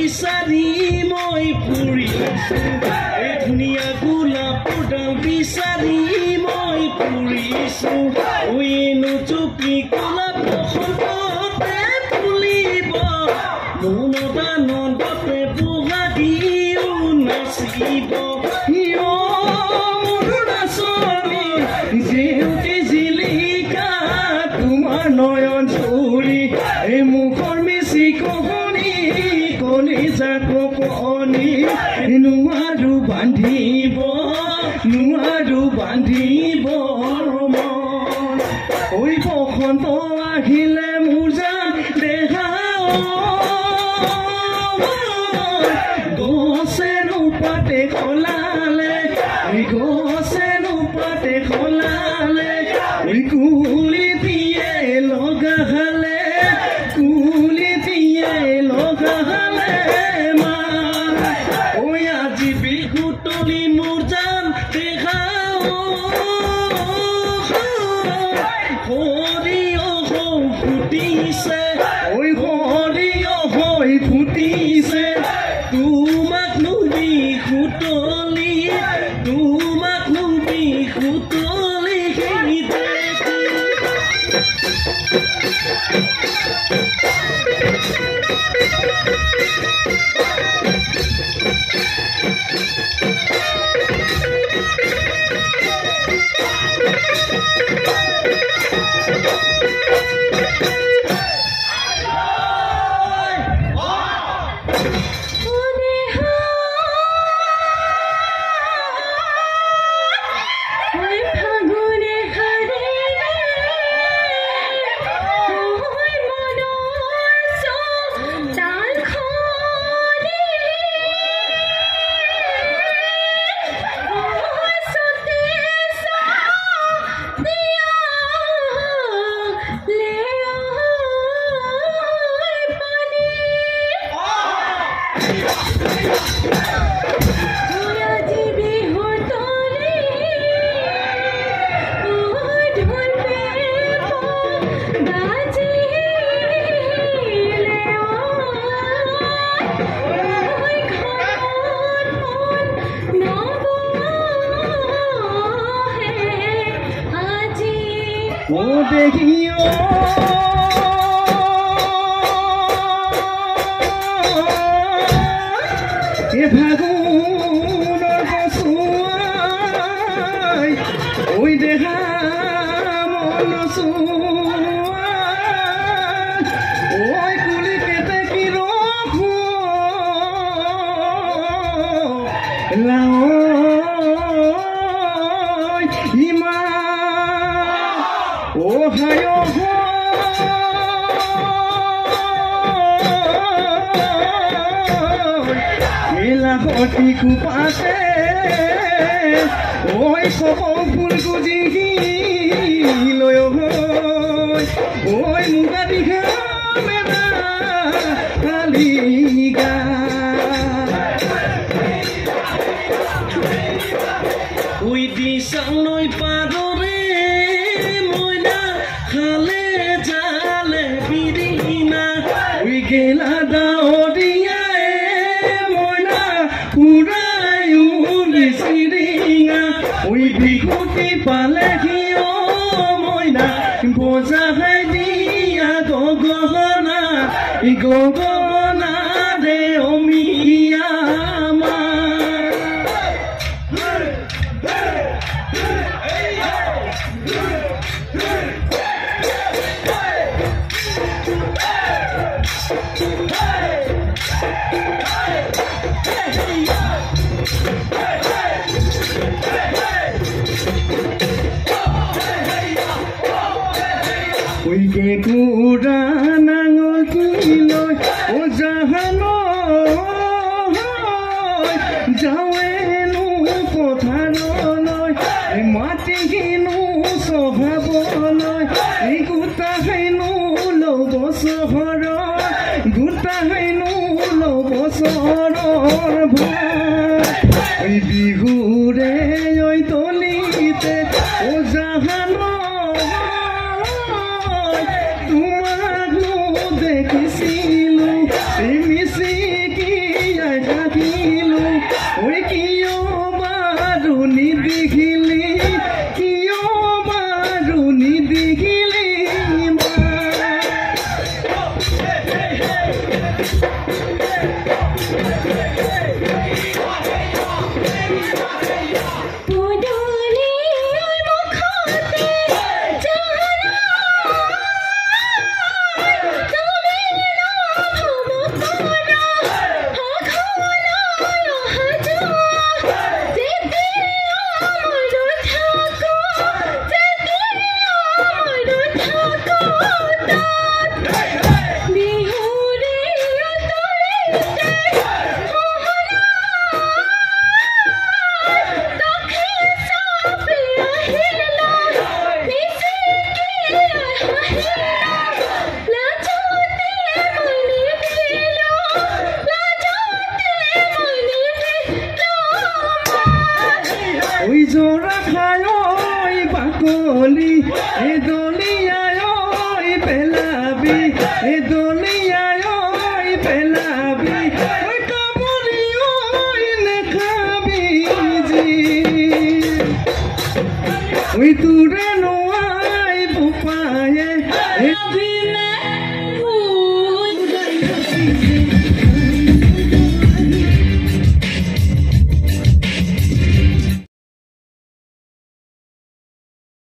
বিচাৰি মই ফুৰিছো এই ধুনীয়া গোলাপৰ ডাল বিচাৰি মই ফুৰিছো ওইনো চুপি গোলাপ বসন্ততে ফুলিব মনত আনন্দতে বহাগিও নাচিব মোৰ নাচনী জেউতি জিলিকা তোমাৰ নয়ন চুৰি এই মুখৰ মিচি কহনি কলিজা কপনি নোৱাৰো বান্ধিব মন ঐ বসন্ত আহিলে মোৰ জান দেখাও গছেনো পাতে খলালে গছেনো পাতে খলালে কুলি দিয়ে লগালে মা ঐ আজি বিহুতলি মোৰ জান দেখাও সৰিয়হ ফুটিছে ঐ সৰিয়হ ফুটিছে তোমাক নুবি সুতলি ও দেখিও এ ফাগুনৰ কচুৱাই ঐ দেহা মন চুৱাই ঐ কুলি কেতে কি ৰখো লাও হায় এলাহতি কুপাতে ওই সব ফুল গুজি লয় ওই মুগা দিঘা মেলা কালি গা ওই দিশাং নই পাদরে ময়না খালে জালে বিরিনা ওই গেলা দাওদিয়ায় ময়না উড়াই উড়ি সিরিঙা ওই বিহুতি পালে হিও ময়না বোঝা খাই দিয়া গগনা গগনা রে অমিয়া ওই কে কুড়া নাঙল কিলয় ও জাহানো যাওয়েনো পথাৰলৈ মাটি কিনো স্বভাৱলৈ গোটা হেনো লব চহৰ গোটা হেনো লব চহৰৰ ভাই বিহুৰে ঐ তলিতে ও জাহানো তোমাক দেখিছিলো মিচিকি ওই জোড়া খায় ওই বাকলি এ দুনিয়ায় ওই পেলাবি এ দুনিয়ায় ওই পেলাবি ওই কামড়ি ওই নেখাবি জি ওই তুরে নোয়াই বুপায়ে এ দিনে